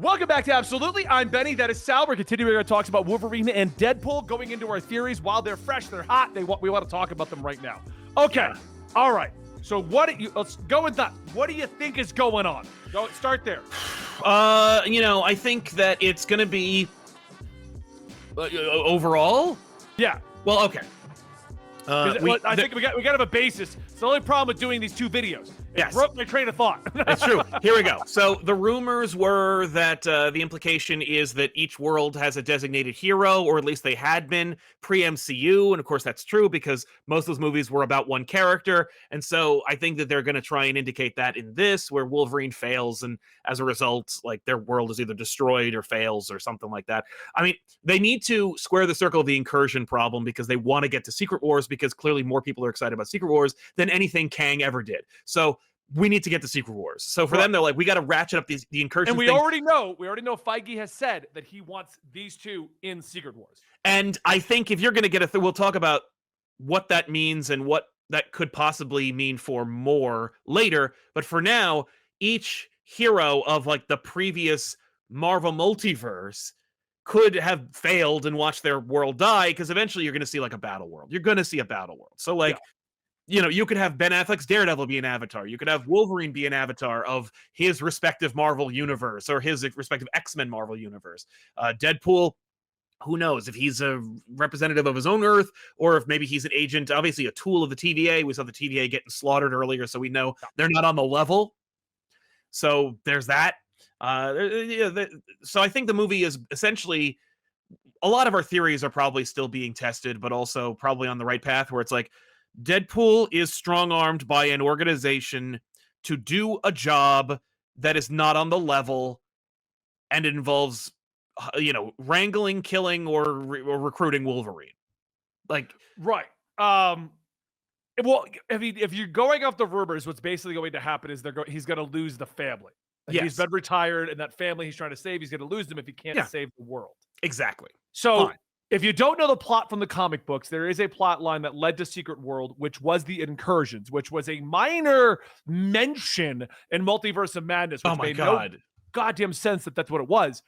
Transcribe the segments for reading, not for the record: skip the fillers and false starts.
Welcome back to Absolutely. I'm Benny. That is Sal. We're continuing our talks about Wolverine and Deadpool, going into our theories. While they're fresh, they're hot. We want to talk about them right now. Okay. All right. So let's go with that. What do you think is going on? Start there. I think that it's going to be overall. Yeah. Well, okay. I think we got to have a basis. It's the only problem with doing these two videos. It broke my train of thought. That's true. Here we go. So the rumors were that the implication is that each world has a designated hero, or at least they had been pre-MCU. And of course, that's true because most of those movies were about one character. And so I think that they're going to try and indicate that in this, where Wolverine fails. And as a result, like their world is either destroyed or fails or something like that. I mean, they need to square the circle of the incursion problem because they want to get to Secret Wars, because clearly more people are excited about Secret Wars than anything Kang ever did. So we need to get to Secret Wars. So for them, they're like, we got to ratchet up the incursion. And we already know Feige has said that he wants these two in Secret Wars. And I think if you're going to get we'll talk about what that means and what that could possibly mean for more later. But for now, each hero of like the previous Marvel multiverse could have failed and watched their world die, because eventually you're going to see like a battle world. You're going to see a battle world. So like, you could have Ben Affleck's Daredevil be an avatar. You could have Wolverine be an avatar of his respective Marvel universe or his respective X-Men Marvel universe. Deadpool, who knows if he's a representative of his own Earth or if maybe he's an agent, obviously a tool of the TVA. We saw the TVA getting slaughtered earlier, so we know they're not on the level. So there's that. So I think the movie is essentially, a lot of our theories are probably still being tested, but also probably on the right path, where it's like, Deadpool is strong-armed by an organization to do a job that is not on the level, and it involves, wrangling, killing, or recruiting Wolverine. Like, right. Well, if you're going off the rumors, what's basically going to happen is he's going to lose the family. Like, he's been retired, and that family he's trying to save, he's going to lose them if he can't save the world. Exactly. So, if you don't know the plot from the comic books, there is a plot line that led to Secret World, which was the Incursions, which was a minor mention in Multiverse of Madness, which made no goddamn sense that that's what it was.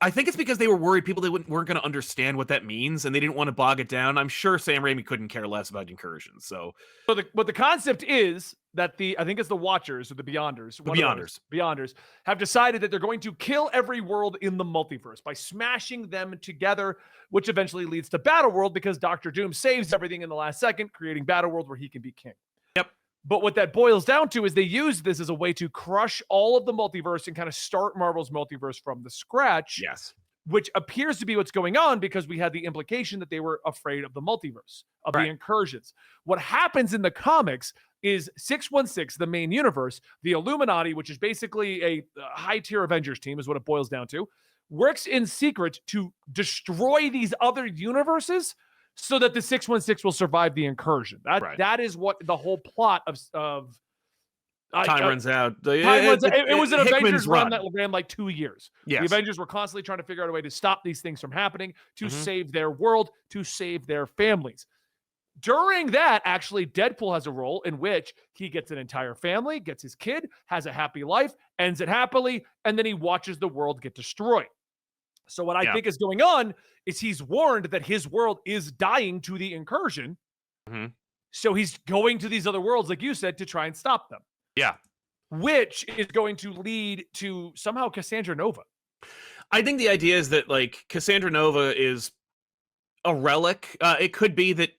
I think it's because they were worried people weren't going to understand what that means, and they didn't want to bog it down. I'm sure Sam Raimi couldn't care less about Incursions. So the concept is that I think it's the Watchers or the Beyonders. Beyonders have decided that they're going to kill every world in the multiverse by smashing them together, which eventually leads to Battleworld, because Doctor Doom saves everything in the last second, creating Battleworld where he can be king. Yep. But what that boils down to is they use this as a way to crush all of the multiverse and kind of start Marvel's multiverse from the scratch. Yes. Which appears to be what's going on, because we had the implication that they were afraid of the multiverse, of the incursions. What happens in the comics is 616, the main universe, the Illuminati, which is basically a high-tier Avengers team, is what it boils down to, works in secret to destroy these other universes so that the 616 will survive the incursion. That is what the whole plot of time runs out. It was an Avengers run that ran like 2 years. Yes. The Avengers were constantly trying to figure out a way to stop these things from happening, to save their world, to save their families. During that, actually, Deadpool has a role in which he gets an entire family, gets his kid, has a happy life, ends it happily, and then he watches the world get destroyed. So what I think is going on is he's warned that his world is dying to the incursion. So he's going to these other worlds, like you said, to try and stop them. Yeah. Which is going to lead to somehow Cassandra Nova. I think the idea is that like Cassandra Nova is a relic. It could be that,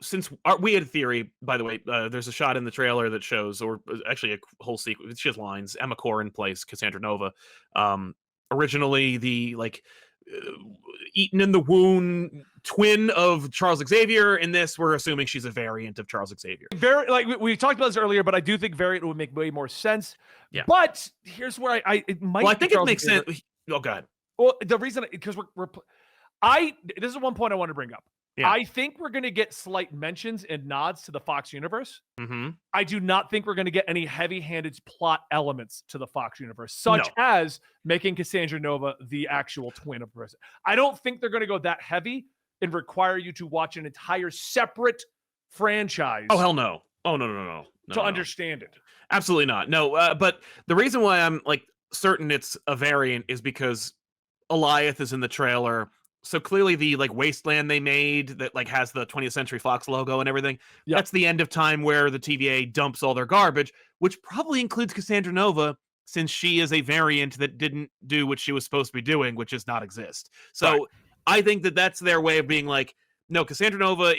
since we had a theory, by the way, there's a shot in the trailer that shows, or actually a whole sequence, she has lines, Emma Corrin plays Cassandra Nova. Originally the eaten in the wound twin of Charles Xavier. In this, we're assuming she's a variant of Charles Xavier. We talked about this earlier, but I do think variant would make way more sense. Yeah. But here's where it might. Well, I think it makes sense. Oh, God. Well, the reason, because this is one point I want to bring up. Yeah. I think we're going to get slight mentions and nods to the Fox universe. I do not think we're going to get any heavy-handed plot elements to the Fox universe, such as making Cassandra Nova the actual twin of person. I don't think they're going to go that heavy and require you to watch an entire separate franchise. Oh, hell no. Oh, no. To understand it. Absolutely not. No, but the reason why I'm like, certain it's a variant is because Alioth is in the trailer. So clearly the like wasteland they made that like has the 20th Century Fox logo and everything, Yeah. that's the end of time where the TVA dumps all their garbage, which probably includes Cassandra Nova, since she is a variant that didn't do what she was supposed to be doing, which is not exist. So Right. I think that that's their way of being like, no, Cassandra Nova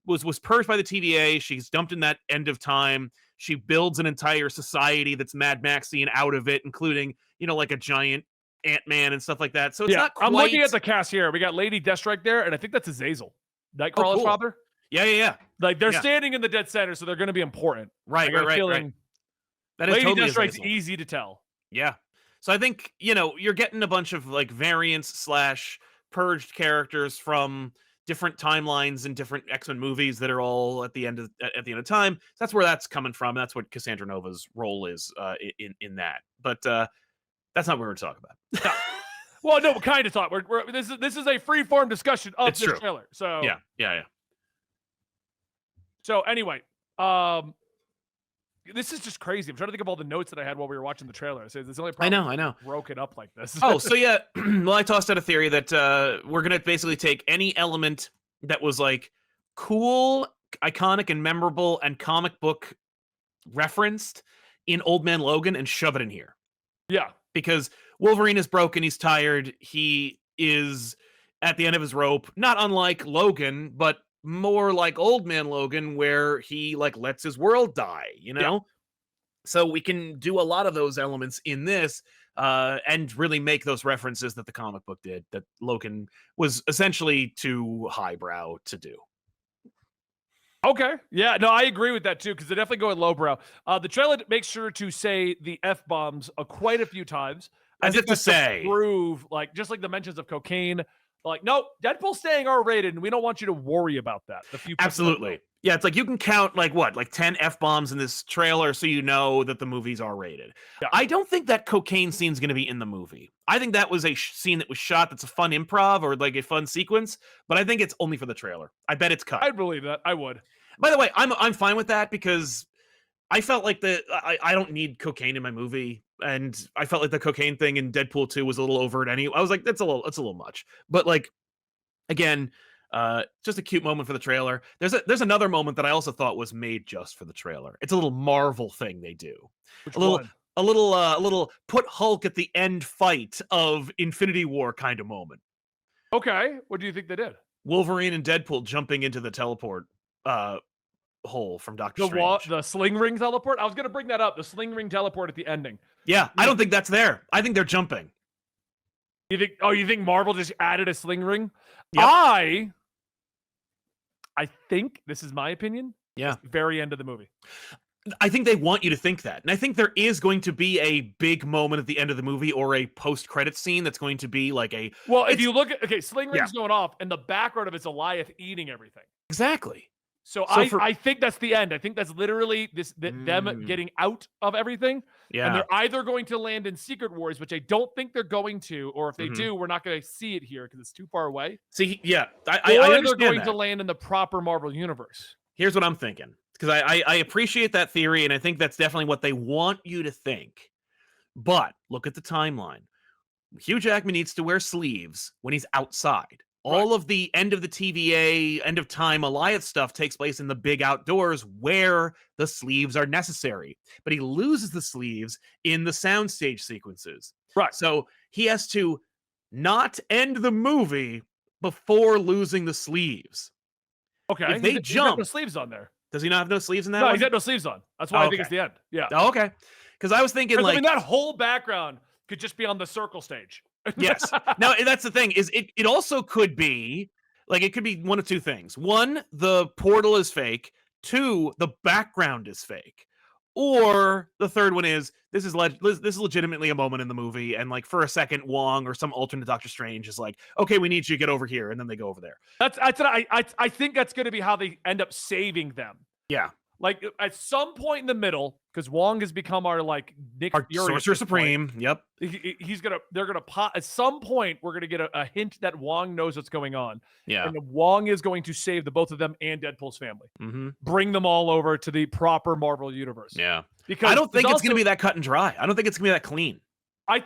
was purged by the TVA. She's dumped in that end of time. She builds an entire society that's Mad Maxian out of it, including, you know, like a giant Ant-Man and stuff like that. So it's not quite... I'm looking at the cast here. We got Lady Deathstrike there, and I think that's Azazel, Nightcrawler's cool. father. Yeah. Like they're standing in the dead center, so they're going to be important. Right. That is Lady totally Deathstrike's Azazel. easy to tell. Yeah. So I think, you know, you're getting a bunch of like variants / purged characters from different timelines and different X-Men movies that are all at the end of time. So that's where that's coming from. That's what Cassandra Nova's role is in that. But that's not what we're talking about. Well, no, kind of thought this is a free form discussion of this trailer. So yeah. So anyway, this is just crazy. I'm trying to think of all the notes that I had while we were watching the trailer. So there's only problem I know. Broken up like this. Oh, so yeah. Well, I tossed out a theory that we're gonna basically take any element that was like cool, iconic, and memorable, and comic book referenced in Old Man Logan and shove it in here. Yeah. Because Wolverine is broken, he's tired, he is at the end of his rope, not unlike Logan, but more like Old Man Logan, where he like lets his world die, you know? Yeah. So we can do a lot of those elements in this and really make those references that the comic book did, that Logan was essentially too highbrow to do. Okay. Yeah, no, I agree with that too, because they're definitely going lowbrow. The trailer makes sure to say the F-bombs quite a few times. As if to say. Prove, like, just like the mentions of cocaine. Like, no, Deadpool's staying R-rated, and we don't want you to worry about that. Absolutely. Yeah, it's like you can count, like, what, like 10 F-bombs in this trailer so you know that the movie's R-rated. Yeah. I don't think that cocaine scene's going to be in the movie. I think that was a scene that was shot that's a fun improv or, like, a fun sequence, but I think it's only for the trailer. I bet it's cut. I'd believe that. I would. By the way, I'm fine with that because I felt like I don't need cocaine in my movie, and I felt like the cocaine thing in Deadpool 2 was a little overt anyway. I was like, that's a little much. But like, again, just a cute moment for the trailer. There's another moment that I also thought was made just for the trailer. It's a little Marvel thing they do. Which a little one? A little put Hulk at the end fight of Infinity War kind of moment. Okay, what do you think they did? Wolverine and Deadpool jumping into the teleport hole from Doctor Strange. The sling ring teleport? I was going to bring that up. The sling ring teleport at the ending. Yeah, I don't think that's there. I think they're jumping. You think Marvel just added a sling ring? Yep. I think, this is my opinion, yeah, very end of the movie. I think they want you to think that. And I think there is going to be a big moment at the end of the movie or a post-credit scene that's going to be like a... Well, if you look at... sling ring's going off, and the background of it's Alioth eating everything. Exactly. So I think that's the end. I think that's literally them getting out of everything. Yeah. And they're either going to land in Secret Wars, which I don't think they're going to, or if they do, we're not going to see it here because it's too far away. See, yeah. I understand they're going to land in the proper Marvel universe. Here's what I'm thinking. Because I appreciate that theory, and I think that's definitely what they want you to think. But look at the timeline. Hugh Jackman needs to wear sleeves when he's outside. All of the end of the TVA, end of time Alioth stuff takes place in the big outdoors where the sleeves are necessary. But he loses the sleeves in the soundstage sequences. Right. So he has to not end the movie before losing the sleeves. Okay. If they jump... no sleeves on there. Does he not have no sleeves in that one? one? He's got no sleeves on. That's why I think it's the end. Yeah. Oh, okay. Because I was thinking like... I mean, that whole background could just be on the circle stage. Yes. Now, that's the thing, is it also could be, like, it could be one of two things. One, the portal is fake. Two, the background is fake. Or the third one is, this is legitimately a moment in the movie, and, like, for a second, Wong or some alternate Doctor Strange is like, okay, we need you to get over here, and then they go over there. I think that's going to be how they end up saving them. Yeah. Like, at some point in the middle, because Wong has become our, like, Nick our Fury Sorcerer Supreme. Yep. They're gonna pop at some point. We're gonna get a hint that Wong knows what's going on. Yeah. And Wong is going to save the both of them and Deadpool's family. Mm-hmm. Bring them all over to the proper Marvel universe. Yeah. Because I don't think it's gonna be that cut and dry. I don't think it's gonna be that clean. Yeah,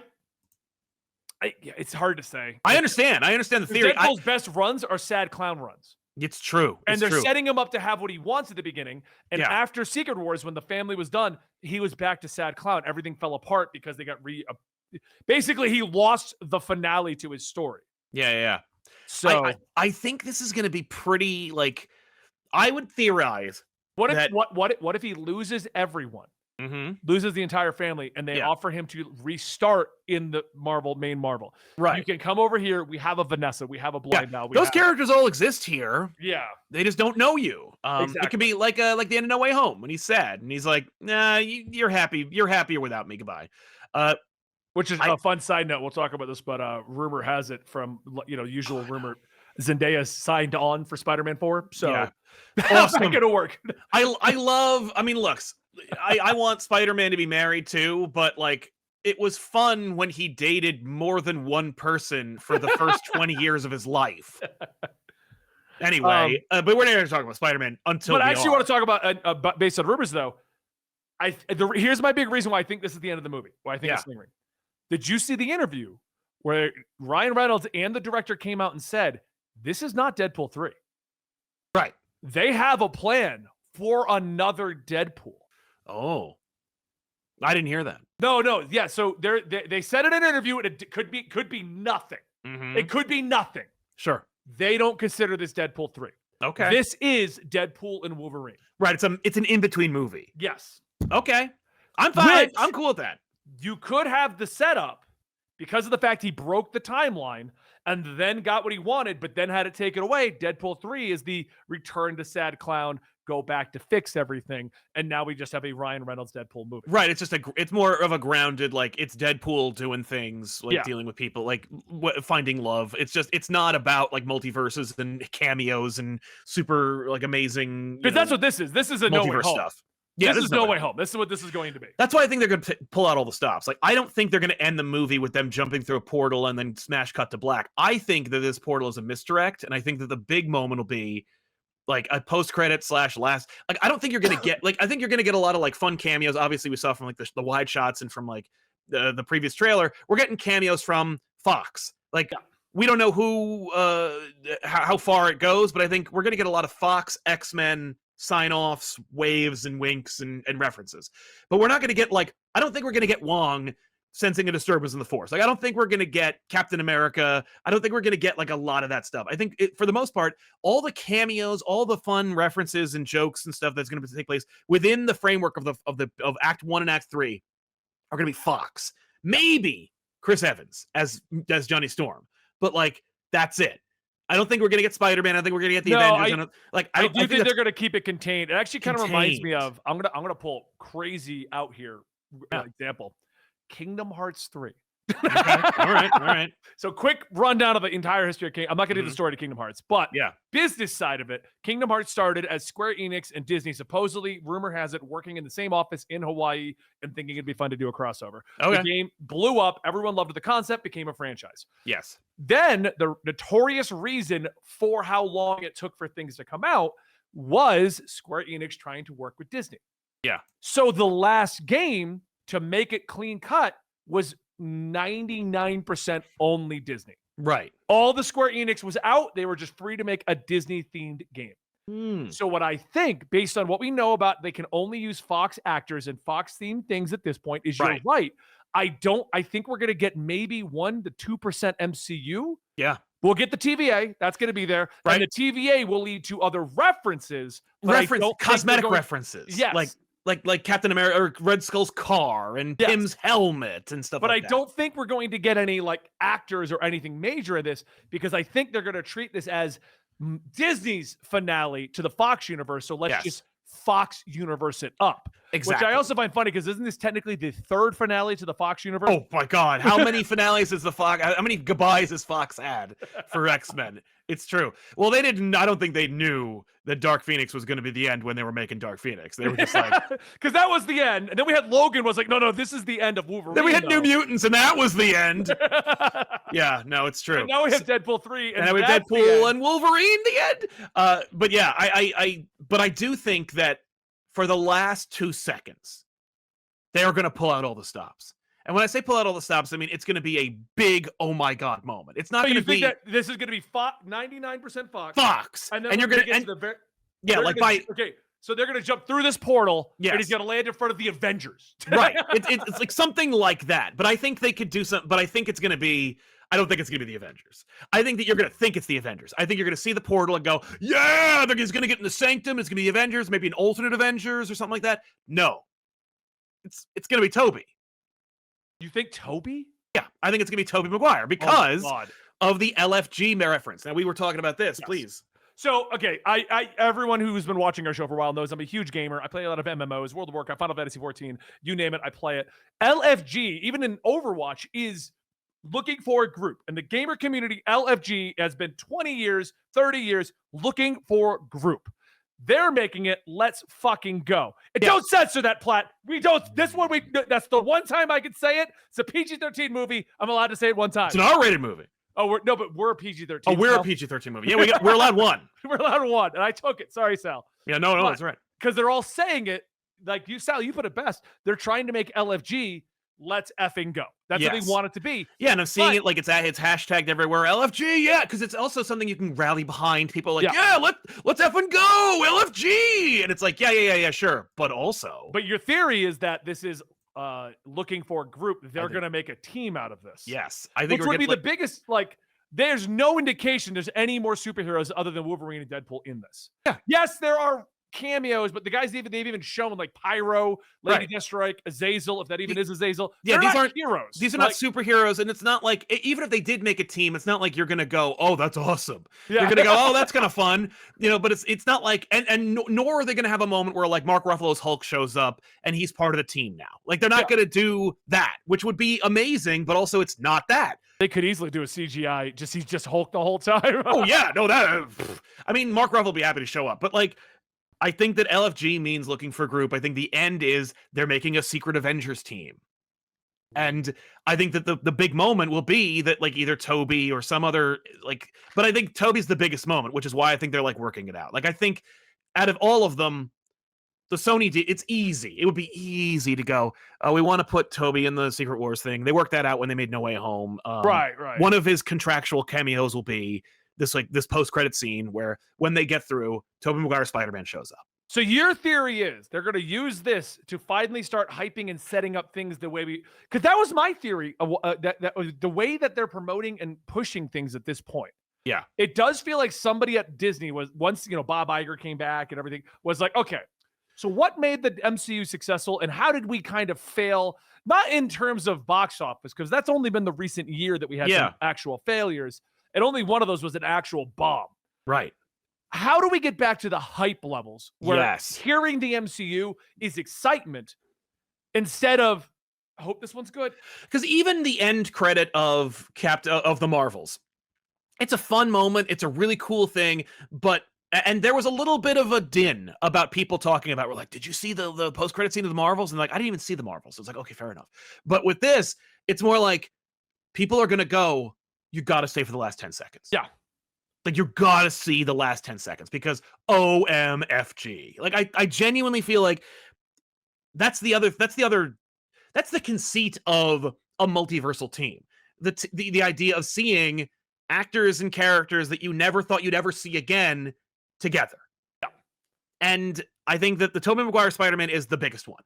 it's hard to say. I understand the theory. Deadpool's best runs are sad clown runs. It's true. And they're true. setting him up to have what he wants at the beginning. And after Secret Wars, when the family was done, he was back to sad clown. Everything fell apart because they got basically he lost the finale to his story. Yeah. So I think this is going to be pretty, like, I would theorize. What if he loses everyone? Loses the entire family, and they offer him to restart in the main Marvel. Right. You can come over here. We have a Vanessa. We have a Blind Val. Those characters all exist here. Yeah. They just don't know you. Exactly. It could be like the end of No Way Home when he's sad and he's like, "Nah, you're happy. You're happier without me. Goodbye." Which is a fun side note. We'll talk about this, but rumor has it from usual rumor, Zendaya signed on for Spider-Man 4. So awesome. Make it work. I love. I mean, look. I want Spider-Man to be married too, but like it was fun when he dated more than one person for the first 20 years of his life. Anyway, but we're not going to talk about Spider-Man until. But I actually want to talk about based on rumors, though. Here's my big reason why I think this is the end of the movie. Why I think it's lingering. Did you see the interview where Ryan Reynolds and the director came out and said, "This is not Deadpool 3." Right. They have a plan for another Deadpool. Oh, I didn't hear that. No. Yeah. So they said in an interview, it could be nothing. It could be nothing. Sure. They don't consider this Deadpool 3. Okay. This is Deadpool and Wolverine. Right. It's an in-between movie. Yes. Okay. I'm fine. I'm cool with that. You could have the setup because of the fact he broke the timeline and then got what he wanted, but then had it taken away. Deadpool 3 is the return to sad clown, go back to fix everything, and now we just have a Ryan Reynolds Deadpool movie. Right. It's more of a grounded, like, it's Deadpool doing things, like dealing with people, like finding love. It's not about like multiverses and cameos and super like amazing. Because that's what this is. This is a No Way Home stuff. Yeah, this is No Way Home. This is what this is going to be. That's why I think they're going to pull out all the stops. Like, I don't think they're going to end the movie with them jumping through a portal and then smash cut to black. I think that this portal is a misdirect, and I think that the big moment will be like a post-credit / last. Like, I don't think you're going to get like, I think you're going to get a lot of like fun cameos. Obviously, we saw from like the wide shots and from like the previous trailer. We're getting cameos from Fox. Like, we don't know who, how far it goes, but I think we're going to get a lot of Fox, X-Men sign-offs, waves, and winks and references. But we're not going to get like, I don't think we're going to get Wong sensing a disturbance in the Force. Like, I don't think we're going to get Captain America. I don't think we're going to get like a lot of that stuff. I think for the most part, all the cameos, all the fun references and jokes and stuff that's going to take place within the framework of Act 1 and Act 3 are going to be Fox. Maybe Chris Evans as Johnny Storm. But like, that's it. I don't think we're going to get Spider-Man. I think we're going to get the Avengers. I do think they're going to keep it contained. It actually kind of reminds me of, I'm going to pull crazy out here example. Kingdom Hearts 3. Okay. All right. So quick rundown of the entire history of Kingdom. I'm not going to do the story to Kingdom Hearts, but business side of it, Kingdom Hearts started as Square Enix and Disney, supposedly, rumor has it, working in the same office in Hawaii and thinking it'd be fun to do a crossover. Okay. The game blew up. Everyone loved the concept, became a franchise. Yes. Then the notorious reason for how long it took for things to come out was Square Enix trying to work with Disney. Yeah. So the last game, to make it clean cut, was 99% only Disney. Right. All the Square Enix was out. They were just free to make a Disney-themed game. So what I think, based on what we know about, they can only use Fox actors and Fox-themed things at this point, is you're right. I think we're going to get maybe 1 to 2% MCU. Yeah. We'll get the TVA. That's going to be there. Right. And the TVA will lead to other references. Cosmetic references. Yes. Like Captain America or Red Skull's car and Pym's helmet and stuff but like that. I don't think we're going to get any like actors or anything major in this, because I think they're going to treat this as Disney's finale to the Fox universe. So let's just Fox universe it up. Exactly. Which I also find funny, because isn't this technically the third finale to the Fox universe? Oh my God. How many finales is how many goodbyes has Fox had for X-Men? It's true. Well, I don't think they knew that Dark Phoenix was going to be the end when they were making Dark Phoenix. They were just like, because that was the end. And then we had Logan was like, no, this is the end of Wolverine. Then we had New Mutants, and that was the end. Yeah, no, it's true. And now we have Deadpool 3. And now we have Deadpool and Wolverine, the end. But yeah, but I do think that for the last 2 seconds, they are going to pull out all the stops. And when I say pull out all the stops, I mean it's going to be a big oh my god moment. It's not So going you to be think that this is going to be 99% Fox, Fox, and then and you're going going to to get to the very yeah, like by okay. So they're going to jump through this portal, and he's yes. going to land in front of the Avengers. Right. It's like something like that. But I think they could do something. But I think it's going to be. I don't think it's going to be the Avengers. I think that you're going to think it's the Avengers. I think you're going to see the portal and go, yeah, he's going to get in the Sanctum. It's going to be the Avengers, maybe an alternate Avengers or something like that. No, it's going to be Toby. You think Toby? Yeah, I think it's going to be Toby Maguire because of the LFG reference. Now we were talking about this. Yes. Please. So, okay, I everyone who's been watching our show for a while knows I'm a huge gamer. I play a lot of MMOs, World of Warcraft, Final Fantasy 14, you name it, I play it. LFG, even in Overwatch, is looking for a group. And the gamer community, LFG, has been 20 years, 30 years looking for group. They're making it, let's fucking go. And don't censor that, Platt. We don't, that's the one time I can say it. It's a PG-13 movie. I'm allowed to say it one time. It's an R-rated movie. Oh, but we're a PG-13. Oh, we're a PG-13 movie. Yeah, we're allowed one. We're allowed one, and I took it. Sorry, Sal. Yeah, no, that's right. Because they're all saying it, like you, Sal, you put it best. They're trying to make LFG, let's effing go. That's what they want it to be. Yeah, and I'm seeing it like it's hashtagged everywhere. LFG, yeah, because it's also something you can rally behind. People are like, let's effing go, LFG, and it's like, yeah, sure, but also. But your theory is that this is looking for a group. They're going to make a team out of this. Yes, I think which would be the biggest. Like, there's no indication there's any more superheroes other than Wolverine and Deadpool in this. Yeah. Yes, there are cameos, but the guys they've even shown like Pyro, Lady Deathstrike, Azazel, if that even is Azazel. Yeah, these aren't heroes. These are not superheroes, and it's not like even if they did make a team, it's not like you're gonna go, oh, that's awesome. Yeah. You're gonna go, oh, that's kind of fun, but it's not like, and nor are they gonna have a moment where like Mark Ruffalo's Hulk shows up and he's part of the team now. Like they're not gonna do that, which would be amazing, but also it's not that. They could easily do a CGI, he's just Hulk the whole time. Oh yeah, no, I mean, Mark Ruffalo will be happy to show up, but like. I think that LFG means looking for a group. I think the end is they're making a secret Avengers team. And I think that the big moment will be that like either Toby or some other but I think Toby's the biggest moment, which is why I think they're like working it out. Like I think out of all of them, the Sony it's easy. It would be easy to go, oh, we want to put Toby in the Secret Wars thing. They worked that out when they made No Way Home. Right. One of his contractual cameos will be this post-credit scene where when they get through, Tobey Maguire Spider-Man shows up. So your theory is they're going to use this to finally start hyping and setting up things the way because that was my theory that was the way that they're promoting and pushing things at this point. Yeah. It does feel like somebody at Disney was once, Bob Iger came back and everything was like, okay, so what made the MCU successful and how did we kind of fail? Not in terms of box office, because that's only been the recent year that we had some actual failures. And only one of those was an actual bomb. Right. How do we get back to the hype levels where hearing the MCU is excitement instead of, I hope this one's good? Because even the end credit of the Marvels, it's a fun moment. It's a really cool thing. And there was a little bit of a din about people talking about, we're like, did you see the post-credit scene of the Marvels? And like, I didn't even see the Marvels. It's like, okay, fair enough. But with this, it's more like people are going to go, you got to stay for the last 10 seconds. Yeah. Like you got to see the last 10 seconds because OMFG. Like I genuinely feel like that's the conceit of a multiversal team. The idea of seeing actors and characters that you never thought you'd ever see again together. Yeah. And I think that the Tobey Maguire Spider-Man is the biggest one.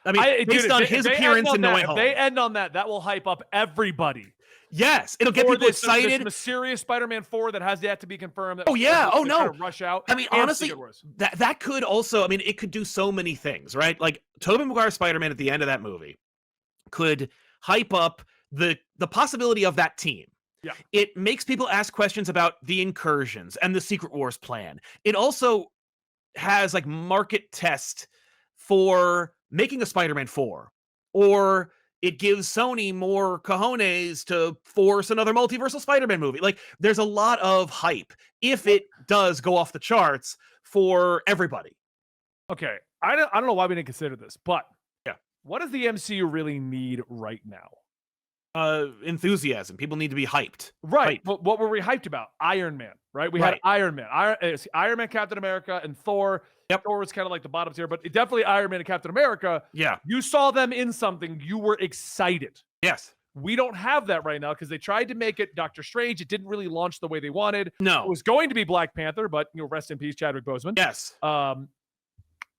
I mean, based on his appearance in No Way Home. If they end on that will hype up everybody. Yes, it'll get people excited. This mysterious Spider-Man 4 that has yet to be confirmed. Oh yeah, oh no, rush out. I mean, honestly, that could also. I mean, it could do so many things, right? Like Tobey Maguire Spider-Man at the end of that movie could hype up the possibility of that team. Yeah, it makes people ask questions about the incursions and the Secret Wars plan. It also has like market test for making a Spider-Man 4, or it gives Sony more cojones to force another multiversal Spider-Man movie. Like, there's a lot of hype if it does go off the charts for everybody. Okay, I don't know why we didn't consider this, but what does the MCU really need right now? enthusiasm. People need to be hyped. Right. Hype. But what were we hyped about? Iron Man, right? We had Right. Iron Man, Iron Man, Captain America, and Thor. Yep. Thor was kind of like the bottom tier, but definitely Iron Man and Captain America. Yeah. You saw them in something, you were excited. Yes. We don't have that right now because they tried to make it Doctor Strange. It didn't really launch the way they wanted. It No. was going to be Black Panther, but rest in peace, Chadwick Boseman. Yes.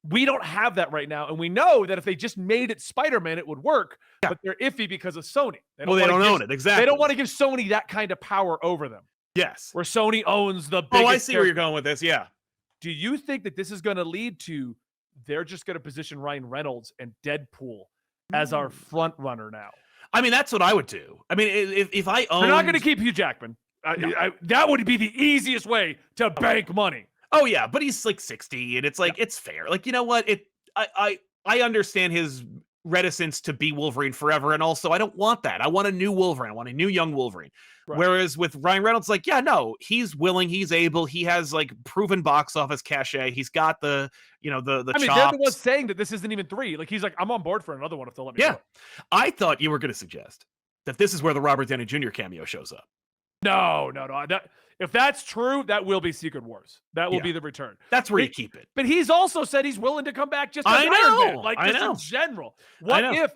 We don't have that right now, and we know that if they just made it Spider-Man, it would work. Yeah. But they're iffy because of Sony. They don't own it. Exactly. They don't want to give Sony that kind of power over them. Yes. Where Sony owns the biggest. Oh, I see where you're going with this. Yeah. Do you think that this is going to lead to they're just going to position Ryan Reynolds and Deadpool as our front runner now? I mean, that's what I would do. I mean, if I own, they're not going to keep Hugh Jackman. That would be the easiest way to bank money. Oh yeah, but he's like 60, and it's like it's fair. Like, you know what? I understand his reticence to be Wolverine forever, and also I don't want that. I want a new Wolverine. I want a new young Wolverine. Right. Whereas with Ryan Reynolds, like, yeah, no, he's willing, he's able, he has like proven box office cachet. He's got the the. I mean, they're the ones saying that this isn't even 3. Like, he's like, I'm on board for another one if they'll let me. Yeah, go. I thought you were going to suggest that this is where the Robert Downey Jr. cameo shows up. No. If that's true, that will be Secret Wars. That will be the return. That's where you keep it. But he's also said he's willing to come back just as Iron Man, like just in general. What if?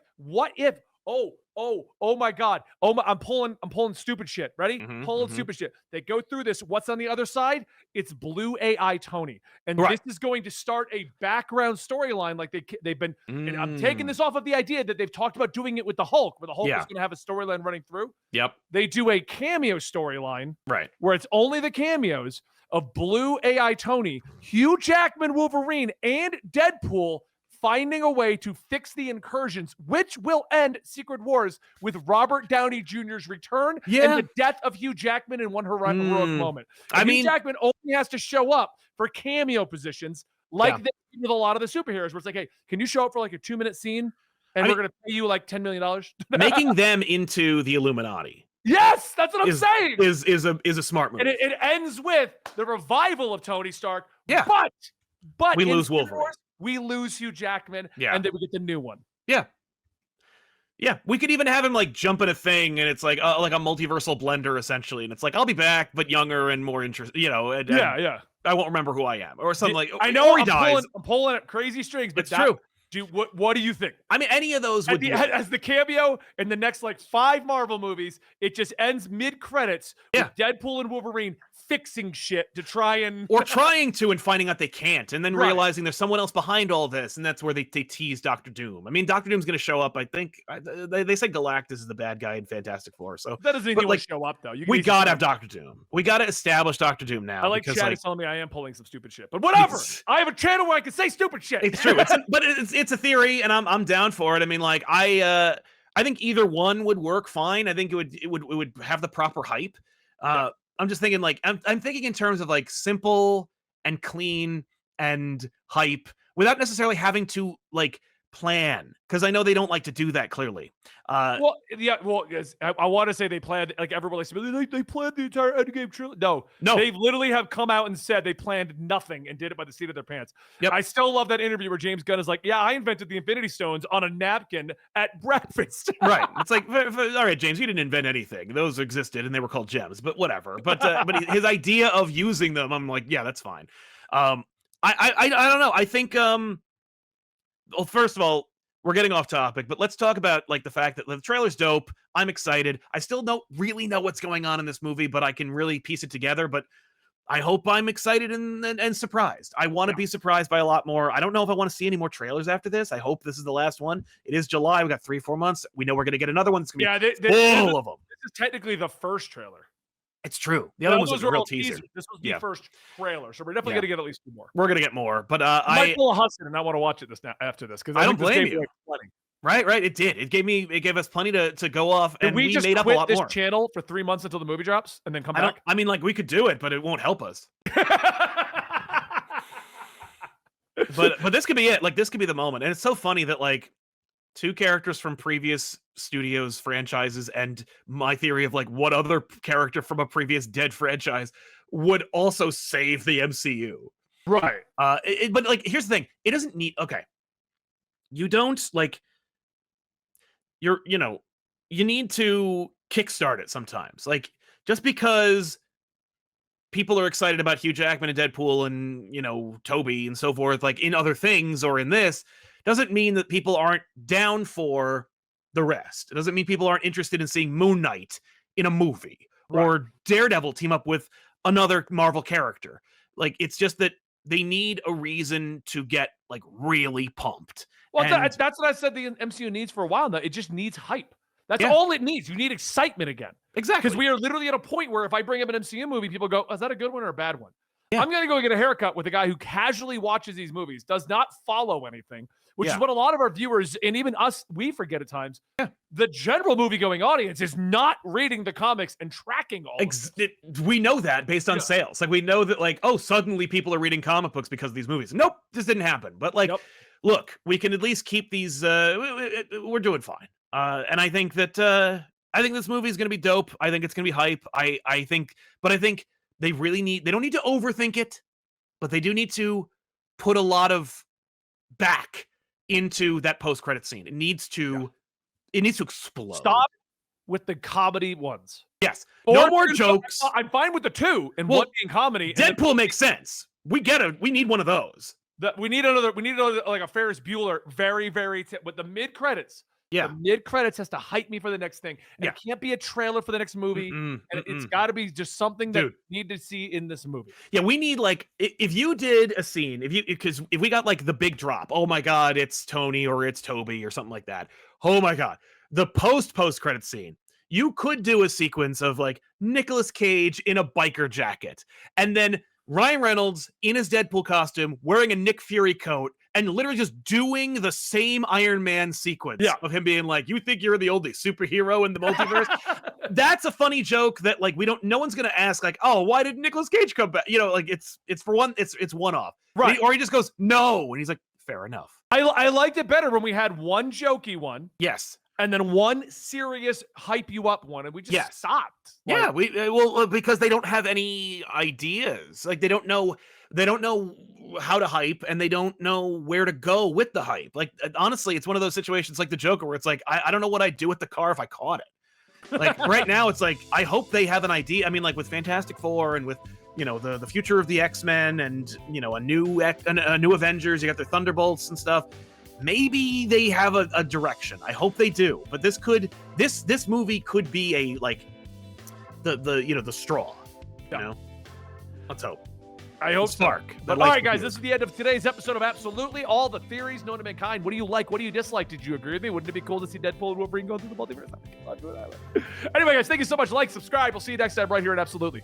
Oh my God. I'm pulling stupid shit. Ready? Pulling stupid shit. They go through this. What's on the other side? It's Blue AI Tony. And this is going to start a background storyline like they've been. And I'm taking this off of the idea that they've talked about doing it with the Hulk, where the Hulk is going to have a storyline running through. Yep. They do a cameo storyline. Right. Where it's only the cameos of Blue AI Tony, Hugh Jackman Wolverine, and Deadpool finding a way to fix the incursions, which will end Secret Wars with Robert Downey Jr.'s return and the death of Hugh Jackman in one heroic moment. Hugh Jackman only has to show up for cameo positions like they do with a lot of the superheroes, where it's like, hey, can you show up for like a 2-minute scene and we're going to pay you like $10 million? Making them into the Illuminati. Yes, that's what I'm saying. Is a smart move. And it ends with the revival of Tony Stark. Yeah. But we lose Wolverine. We lose Hugh Jackman, and then we get the new one. Yeah. Yeah, we could even have him like jump in a thing, and it's like a multiversal blender essentially, and it's like I'll be back, but younger and more interested. And I won't remember who I am, or something like. I know he dies. I'm pulling up crazy strings, but it's true. What do you think? I mean, any of those would as the cameo in the next like 5 Marvel movies, it just ends mid credits with Deadpool and Wolverine fixing shit to try and trying to and finding out they can't, and then realizing there's someone else behind all this, and that's where they tease Doctor Doom. I mean, Doctor Doom's going to show up. I think they said Galactus is the bad guy in Fantastic Four, so that doesn't even show up though. We got to have Doctor Doom. We got to establish Doctor Doom now. I like Chad is telling me I am pulling some stupid shit, but whatever. I have a channel where I can say stupid shit. It's true. It's a theory, and I'm down for it. I mean, like I think either one would work fine. I think it would have the proper hype. I'm just thinking like I'm thinking in terms of like simple and clean and hype without necessarily having to like plan, because I know they don't like to do that clearly. Yes, I want to say they planned, like everyone likes to be, they planned the entire Endgame trilogy. No, they literally have come out and said they planned nothing and did it by the seat of their pants. Yep. I still love that interview where James Gunn is like, yeah, I invented the Infinity Stones on a napkin at breakfast. Right. It's like, all right, James, you didn't invent anything. Those existed and they were called gems, but whatever. But his idea of using them, I'm like, yeah, that's fine. I don't know. I think well, first of all, we're getting off topic, but let's talk about like the fact that the trailer's dope. I'm excited. I still don't really know what's going on in this movie, but I can really piece it together. But I hope I'm excited and surprised. I want to be surprised by a lot more. I don't know if I want to see any more trailers after this. I hope this is the last one. It is July. We got 3-4 months. We know we're going to get another one. It's going to be full of them. This is technically the first trailer. It's true. The other one was a real teaser. This was the first trailer, so we're definitely going to get at least 2 more. We're going to get more, but I might pull a Hudson and I want to watch it after this, because I don't blame you. Right. It did. It gave us plenty to go off, and we just made up a lot more. Channel for 3 months until the movie drops, and then come back. I mean, like we could do it, but it won't help us. but this could be it. Like this could be the moment, and it's so funny that like 2 characters from previous studios franchises and my theory of like what other character from a previous dead franchise would also save the MCU. Right. But like, here's the thing. It doesn't need, okay. You don't like, you need to kickstart it sometimes. Like, just because people are excited about Hugh Jackman and Deadpool and, Toby and so forth, like in other things or in this, doesn't mean that people aren't down for the rest. It doesn't mean people aren't interested in seeing Moon Knight in a movie or Daredevil team up with another Marvel character. Like, it's just that they need a reason to get like really pumped. Well, And that's what I said the MCU needs for a while now. It just needs hype. That's Yeah. all it needs. You need excitement again. exactly. Because we are literally at a point where if I bring up an MCU movie, people go, "Is that a good one or a bad one?" Yeah. I'm going to go get a haircut with a guy who casually watches these movies, does not follow anything, which Yeah. is what a lot of our viewers and even us, we forget at times. Yeah. The general movie-going audience is not reading the comics and tracking all of this. We know that based on Yeah. sales. Like, we know that, like, oh, suddenly people are reading comic books because of these movies. Nope, this didn't happen. But like, Yep. look, we can at least keep these. We're doing fine. And I think that this movie is going to be dope. I think it's going to be hype. I think they really need. They don't need to overthink it, but they do need to put a lot of back into that post-credit scene. It needs to. It needs to explode. Stop with the comedy ones. Yes. Or No more jokes. I'm fine with the two and Well, one being comedy. and Deadpool makes sense. We need one of those. we need another like a Ferris Bueller, very, very, with the mid credits. Yeah. The mid credits has to hype me for the next thing. And Yeah. it can't be a trailer for the next movie. Mm-mm, And it's mm-mm. got to be just something that Dude. you need to see in this movie. Yeah, we need, like, if you did a scene, because if we got like the big drop, oh my god, it's Tony or it's Toby or something like that. Oh my god. The post credit scene. You could do a sequence of like Nicolas Cage in a biker jacket and then Ryan Reynolds in his Deadpool costume wearing a Nick Fury coat and literally just doing the same Iron Man sequence of him being like, "You think you're the only superhero in the multiverse?" That's a funny joke that like no one's gonna ask like, "Oh, why did Nicolas Cage come back?" Like it's for one, it's one off, Right? Or he just goes, "No," and he's like, "Fair enough." I liked it better when we had one jokey one. Yes. And then one serious hype you up one, and we just stopped. Yeah, because they don't have any ideas. Like, they don't know how to hype, and they don't know where to go with the hype. Like, honestly, it's one of those situations like the Joker where it's like, I don't know what I'd do with the car if I caught it. Like, right now, it's like, I hope they have an idea. I mean, like with Fantastic Four and with the future of the X-Men and a new Avengers, you got their Thunderbolts and stuff. Maybe they have a direction. I hope they do. But this movie could be a like the straw. Let's hope. I hope Spark. so. But all right, guys, this is the end of today's episode of Absolutely All the Theories Known to Mankind. What do you like? What do you dislike? Did you agree with me? Wouldn't it be cool to see Deadpool and Wolverine go through the multiverse? Anyway, guys, thank you so much. Like, subscribe. We'll see you next time right here at Absolutely.